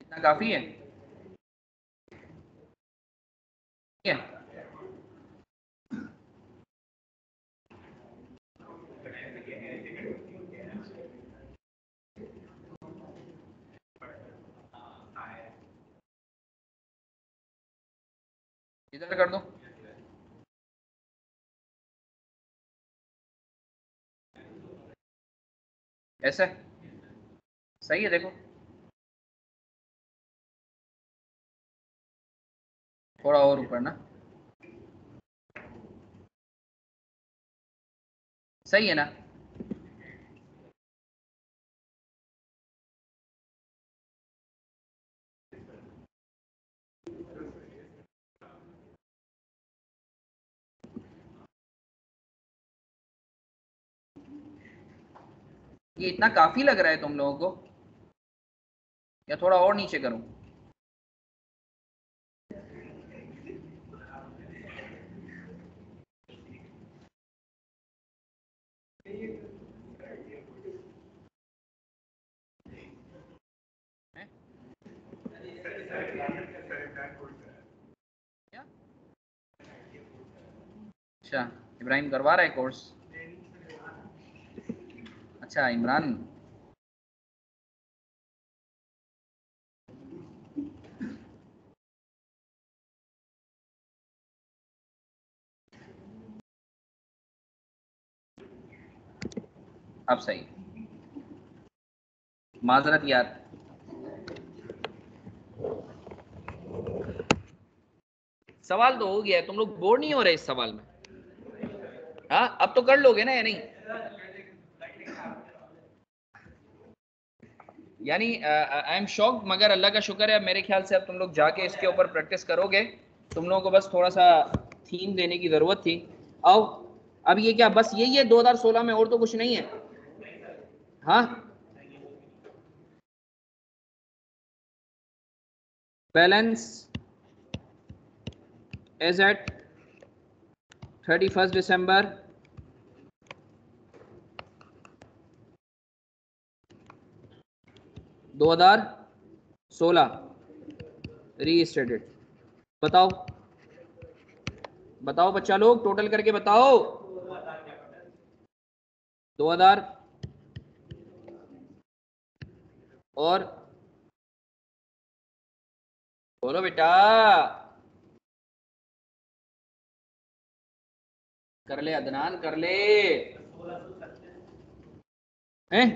इतना काफी है? ठीक है इधर कर दो। ऐसे सही है, देखो थोड़ा और ऊपर ना, सही है ना? ये इतना काफी लग रहा है तुम लोगों को, या थोड़ा और नीचे करूं? हैं? क्या? अच्छा, इब्राहिम करवा रहा है कोर्स? अच्छा इमरान, अब सही, माजरत यार। सवाल तो हो गया, तुम लोग बोर नहीं हो रहे इस सवाल में? हाँ अब तो कर लोगे ना या नहीं? यानी आई एम शॉक्ड, मगर अल्लाह का शुक्र है मेरे ख्याल से अब तुम लोग जाके इसके ऊपर प्रैक्टिस करोगे। तुम लोगों को बस थोड़ा सा थीम देने की ज़रूरत थी। आओ, अब ये क्या बस यही है 2016 में, और तो कुछ नहीं है? हाँ बैलेंस एज एट 31 दिसंबर 2016 रीस्टेटेड। बताओ बताओ बच्चा लोग, टोटल करके बताओ। 2000 और बोलो बेटा, कर ले अदनान, कर ले हैं।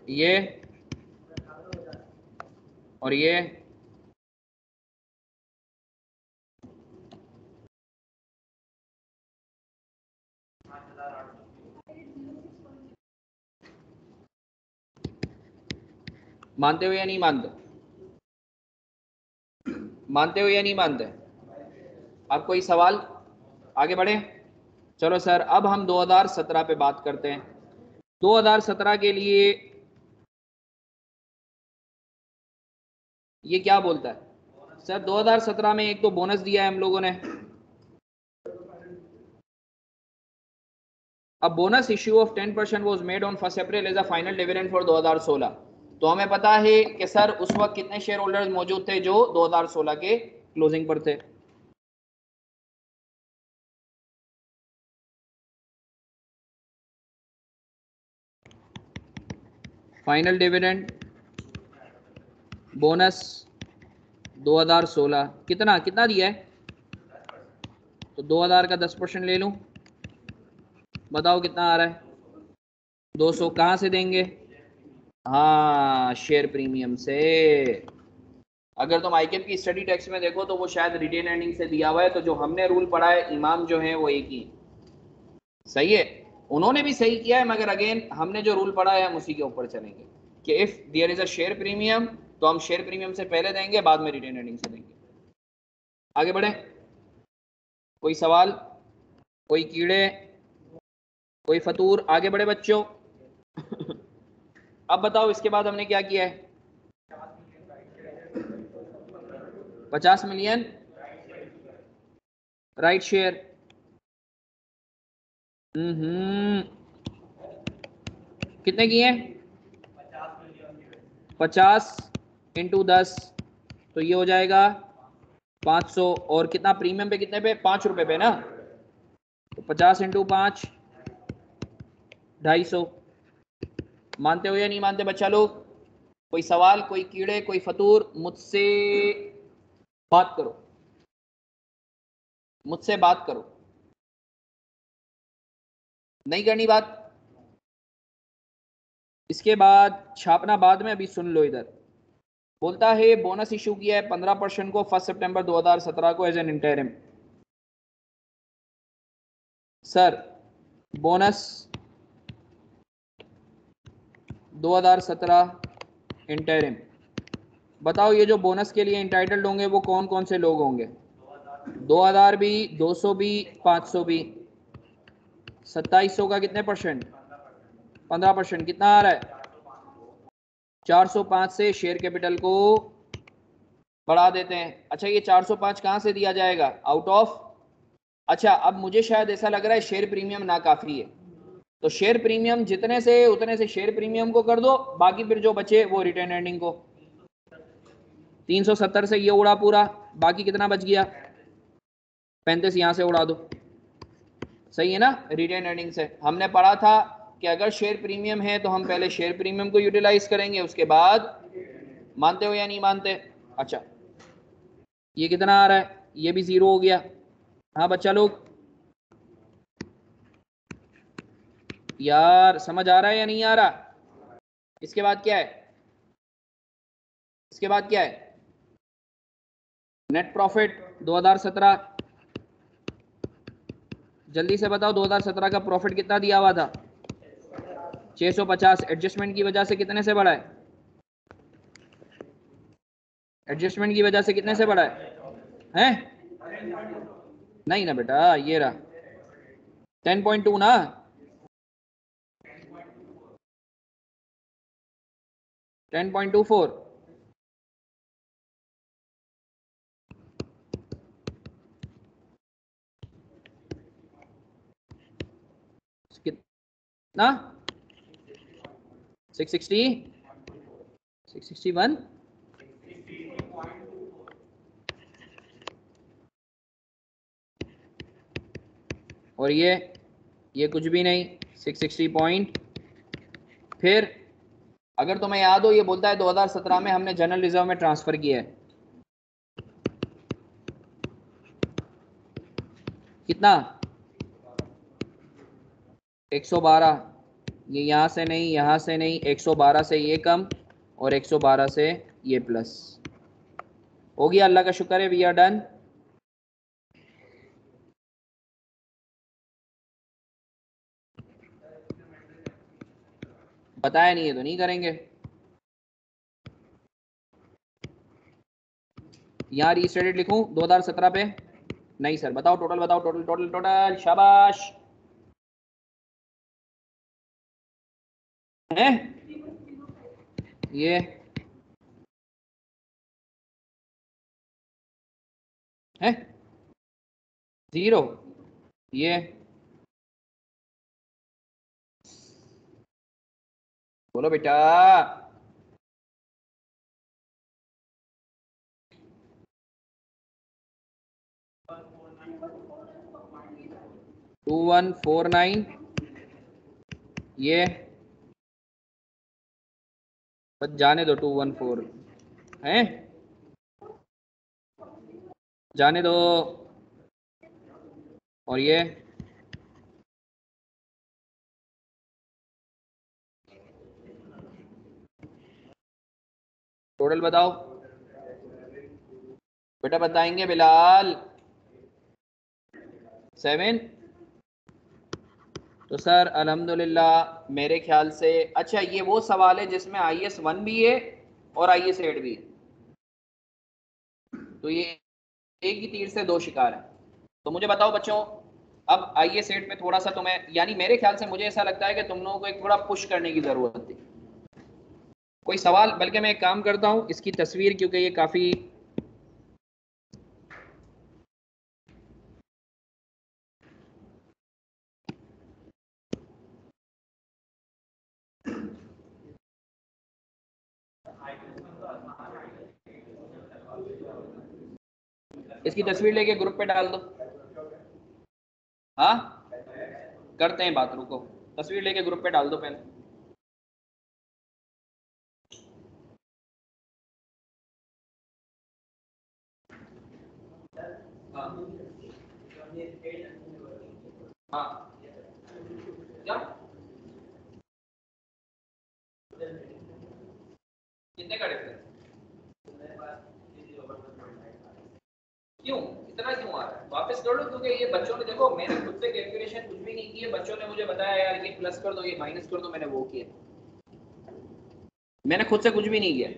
ये और ये मानते हो या नहीं मानते? मानते हो या नहीं मानते? अब कोई सवाल? आगे बढ़े। चलो सर, अब हम 2017 पे बात करते हैं। 2017 के लिए ये क्या बोलता है सर? 2017 में एक तो बोनस दिया है हम लोगों ने। अब bonus issue of 10% was made on 1 April as a final dividend for 2016। तो हमें पता है कि सर उस वक्त कितने शेयर होल्डर्स मौजूद थे जो 2016 के क्लोजिंग पर थे? फाइनल डिविडेंड बोनस 2016 कितना कितना दिया है? तो 2000 का 10% ले लूं, बताओ कितना आ रहा है? 200। कहाँ से देंगे? हाँ, शेयर प्रीमियम से। अगर तुम आईकेप की स्टडी टेक्स्ट में देखो तो वो शायद रिटेन अर्निंग से दिया हुआ है। तो जो हमने रूल पढ़ा है, इमाम जो है वो एक ही। सही है, उन्होंने भी सही किया है, मगर अगेन हमने जो रूल पढ़ा है हम उसी के ऊपर चलेंगे कि if there is a share premium तो हम शेयर प्रीमियम से पहले देंगे, बाद में रिटेन अर्निंग से देंगे। आगे बढ़े। कोई सवाल, कोई कीड़े, कोई फतूर? आगे बढ़े बच्चों। अब बताओ इसके बाद हमने क्या किया है? 50 मिलियन राइट शेयर। कितने किए? 50 इंटू 10, तो ये हो जाएगा 500। और कितना प्रीमियम पे? कितने पे? 5 रुपए पे ना। तो 50 इंटू 5 250। मानते हो या नहीं मानते बच्चा लोग? कोई सवाल, कोई कीड़े, कोई फतूर? मुझसे बात करो, मुझसे बात करो। नहीं करनी बात? इसके बाद छापना बाद में, अभी सुन लो इधर। बोलता है बोनस इशू किया है 15% को 1 सितंबर 2017 को as an interim. Sir bonus 2017 interim. बताओ ये जो बोनस के लिए इंटाइटल्ड होंगे वो कौन कौन से लोग होंगे? 2000 भी, 200 भी, 500 भी। 2700 का कितने परसेंट? 15%। कितना आ रहा है? 405 से शेयर कैपिटल को बढ़ा देते हैं। अच्छा, ये 405 कहाँ से दिया जाएगा? Out of. अच्छा, अब मुझे शायद ऐसा लग रहा है शेयर प्रीमियम ना काफ़ी है, तो शेयर प्रीमियम जितने से उतने से शेयर प्रीमियम को कर दो, बाकी फिर जो बचे वो रिटेन अर्निंग को। 370 से ये उड़ा पूरा, बाकी कितना बच गया? 35 यहाँ से उड़ा दो। सही है ना? रिटेन अर्निंग से हमने पढ़ा था कि अगर शेयर प्रीमियम है तो हम पहले शेयर प्रीमियम को यूटिलाइज करेंगे, उसके बाद। मानते हो या नहीं मानते? अच्छा, ये कितना आ रहा है? ये भी 0 हो गया। हाँ बच्चा लोग, यार समझ आ रहा है या नहीं आ रहा? इसके बाद क्या है? इसके बाद क्या है? Net profit 2017। जल्दी से बताओ 2017 का प्रॉफिट कितना दिया हुआ था? 650। एडजस्टमेंट की वजह से कितने से बढ़ा है? एडजस्टमेंट की वजह से कितने से बढ़ा है? हैं? नहीं ना बेटा, ये रहा 10.2 ना। ना 660 661 और ये कुछ भी नहीं 660 पॉइंट। फिर अगर तुम्हें याद हो ये बोलता है 2017 में हमने जनरल रिजर्व में ट्रांसफर किया है कितना 112। ये यहाँ से नहीं यहाँ से नहीं 112 से ये कम और 112 से ये प्लस हो गया। अल्लाह का शुक्र है वी आर डन। बताया नहीं है तो नहीं करेंगे। यहाँ रीस्टेटेड लिखूं 2017 पे? नहीं सर बताओ टोटल बताओ टोटल टोटल टोटल शाबाश है ये है 0 ये बोलो बेटा 2149 ये बस जाने दो 214 हैं जाने दो और ये टोटल बताओ बेटा बताएंगे बिलाल 7। तो सर अल्हम्दुलिल्लाह मेरे ख्याल से अच्छा ये वो सवाल है जिसमें IS-1 भी है और IS-8 भी है तो ये एक ही तीर से दो शिकार है। तो मुझे बताओ बच्चों अब IS-8 में थोड़ा सा तुम्हें यानी मेरे ख्याल से मुझे ऐसा लगता है कि तुम लोगों को एक थोड़ा पुश करने की जरूरत थी। कोई सवाल बल्कि मैं एक काम करता हूँ इसकी तस्वीर क्योंकि ये काफी इसकी तस्वीर लेके ग्रुप पे डाल दो। हाँ करते हैं बात रुको तस्वीर लेके ग्रुप पे डाल दो पहले। हाँ हाँ क्या कितने का डिफरेंस क्यों इतना क्यों आ रहा है वापस कर लो क्योंकि ये बच्चों ने देखो मैंने खुद से कैलकुलेशन कुछ भी नहीं की है बच्चों ने मुझे बताया यार ये प्लस कर दो ये माइनस कर दो मैंने वो किया मैंने खुद से कुछ भी नहीं किया।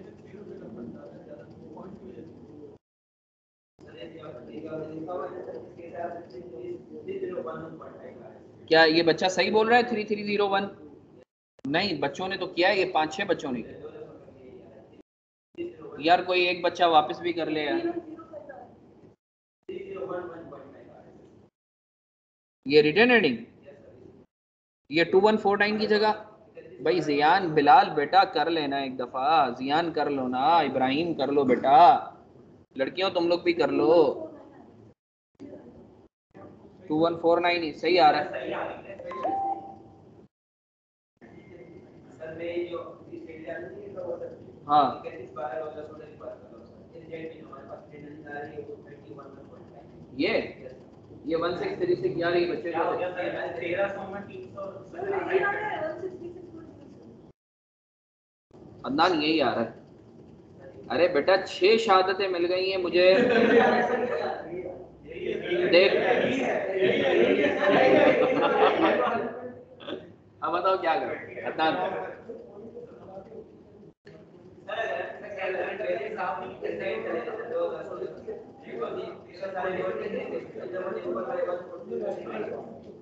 क्या ये बच्चा सही बोल रहा है 3301? नहीं बच्चों ने तो किया है ये 5-6 बच्चों ने किया। यार कोई एक बच्चा वापस भी कर ले यार। ये रिटर्न हेडिंग ये 2149 की जगह भाई जियान बिलाल बेटा कर लेना एक दफा जियान कर लो ना इब्राहिम कर लो बेटा लड़कियों तुम लोग भी कर लो 2149 सही आ रहा है। हाँ ये 1636 यार ये बच्चे को 1300 में 300 अदनान यही आ रहा है। अरे बेटा 6 शहादतें मिल गई हैं मुझे देख अब बताओ क्या करो अदनान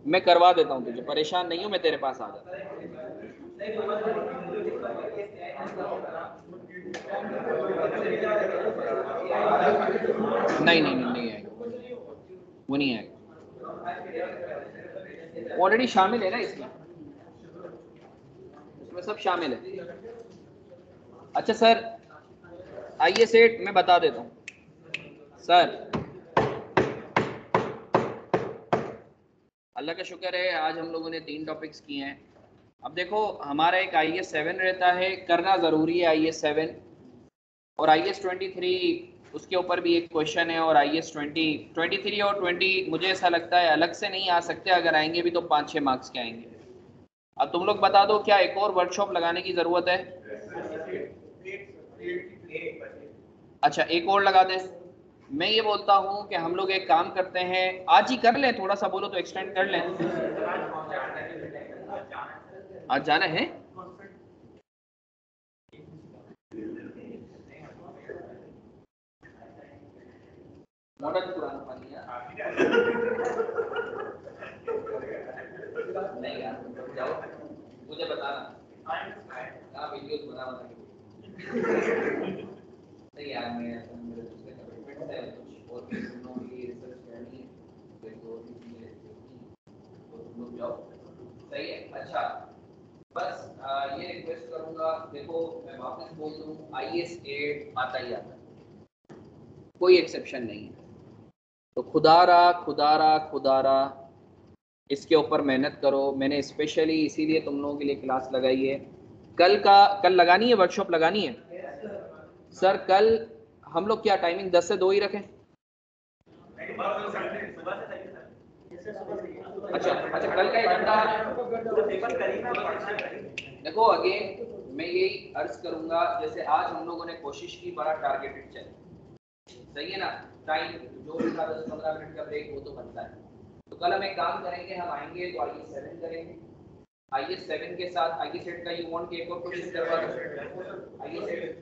मैं करवा देता हूँ तुझे परेशान नहीं हूँ मैं तेरे पास आ जाता नहीं नहीं नहीं नहीं आएगा वो नहीं आएगा ऑलरेडी शामिल है ना इसमें उसमें सब शामिल है। अच्छा सर, आइए सेठ मैं बता देता हूँ सर। अल्लाह का शुक्र है आज हम लोगों ने 3 टॉपिक्स किए हैं। अब देखो हमारा एक IAS 7 रहता है, करना ज़रूरी है IAS 7, और IAS 23 उसके ऊपर भी एक क्वेश्चन है, और IAS 23 और 20 मुझे ऐसा लगता है अलग से नहीं आ सकते, अगर आएंगे भी तो 5-6 मार्क्स के आएंगे। अब तुम लोग बता दो क्या एक और वर्कशॉप लगाने की ज़रूरत है? अच्छा एक और लगा दें। मैं ये बोलता हूँ कि हम लोग एक काम करते हैं, आज ही कर लें, थोड़ा सा बोलो तो एक्सटेंड कर लें। आज जाना है? मॉडल पुराना पानी नहीं यार, जाओ मुझे बताना। हाँ वीडियोस बना नहीं यार, मैं मेरे दूसरे कमिटमेंट है कुछ और भी सुनो की रिसर्च करनी है, फिर दो तीन चीजें तो तुम लोग जाओ। सही है। अच्छा बस ये रिक्वेस्ट करूंगा, देखो मैं वापस बोल दूं IAS 8 आता ही आता है, कोई एक्सेप्शन नहीं है। तो खुदारा खुदारा खुदारा इसके ऊपर मेहनत करो। मैंने स्पेशली इसीलिए तुम लोगों के लिए क्लास लगाई है। कल लगानी है, वर्कशॉप लगानी है सर। कल हम लोग क्या टाइमिंग 10 से 2 ही रखें? अच्छा अच्छा, कल का एजेंडा देखो अगेन मैं यही अर्ज करूंगा, जैसे आज हम लोगों ने कोशिश की बड़ा टारगेटेड चले, सही है ना? टाइम जो भी था 10-15 मिनट का ब्रेक वो तो बनता है। तो कल हम एक काम करेंगे, हम आएंगे तो IAS 7 करेंगे। IAS 7 के साथ IAS 8 का यू वांट के एक और क्वेश्चन करवा दो। IAS 8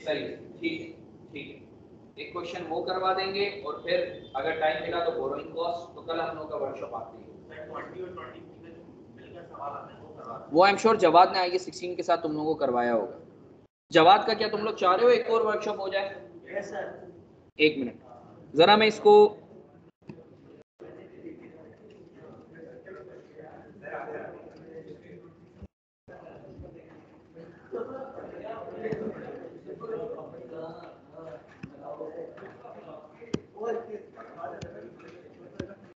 सही, ठीक है ठीक है, एक क्वेश्चन वो करवा देंगे, और फिर अगर टाइम मिला तो बोरोइंग कॉस्ट। तो कल हम लोग का वर्कशॉप आती है वो आई एम श्योर जवाद ने IAS 16 के साथ तुम लोगों को करवाया होगा। जवाद का क्या तुम लोग चाह रहे हो एक और वर्कशॉप हो जाए? Yes sir. एक मिनट जरा मैं इसको